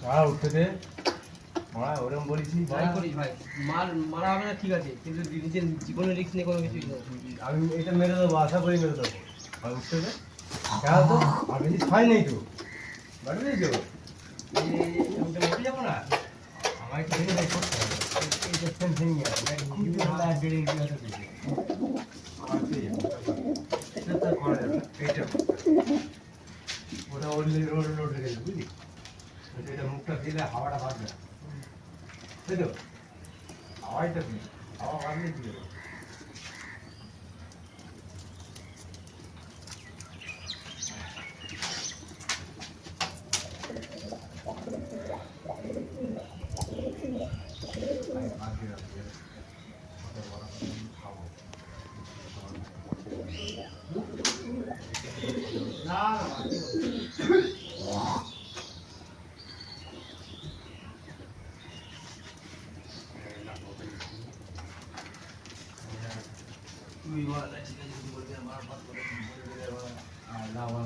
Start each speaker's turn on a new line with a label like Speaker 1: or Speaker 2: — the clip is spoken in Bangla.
Speaker 1: হ্যাঁ উঠতে দে মারা ওরকম বলেছি
Speaker 2: ভাই করিস ভাই মারা হবে না ঠিক আছে, কিন্তু নিজের জীবনের রিস্ক নিয়ে কোনো কিছুই নেই।
Speaker 1: আমি এটা মেরে দেবো, আশা করি মেরে দেবো। আর উঠতে দে খেলা তো আর বেশি ছয় নেই তো বাড়ি দিয়েছো আমি তো উঠে যাবো না। আমার ট্রেনে ভাই করতে হবে এইটা সেন্সিং নিয়ে আসবে খুবই ভালো অ্যাডেডিং দিয়ে আছে দেখি আমার পেয়ে যাবো এটা তো করা যাবে না এইটা ওটা অলরেডি রোড লোড হয়ে গেছে বুঝলি, এটা মুখটা দিলে হাওয়াটা বাঁধবে না তাই তো হাওয়াইটা কি হাওয়া বাঁধলে কি হবে তুই বল ঠিক আছে, তুই বলবি আমার পাস করে না বল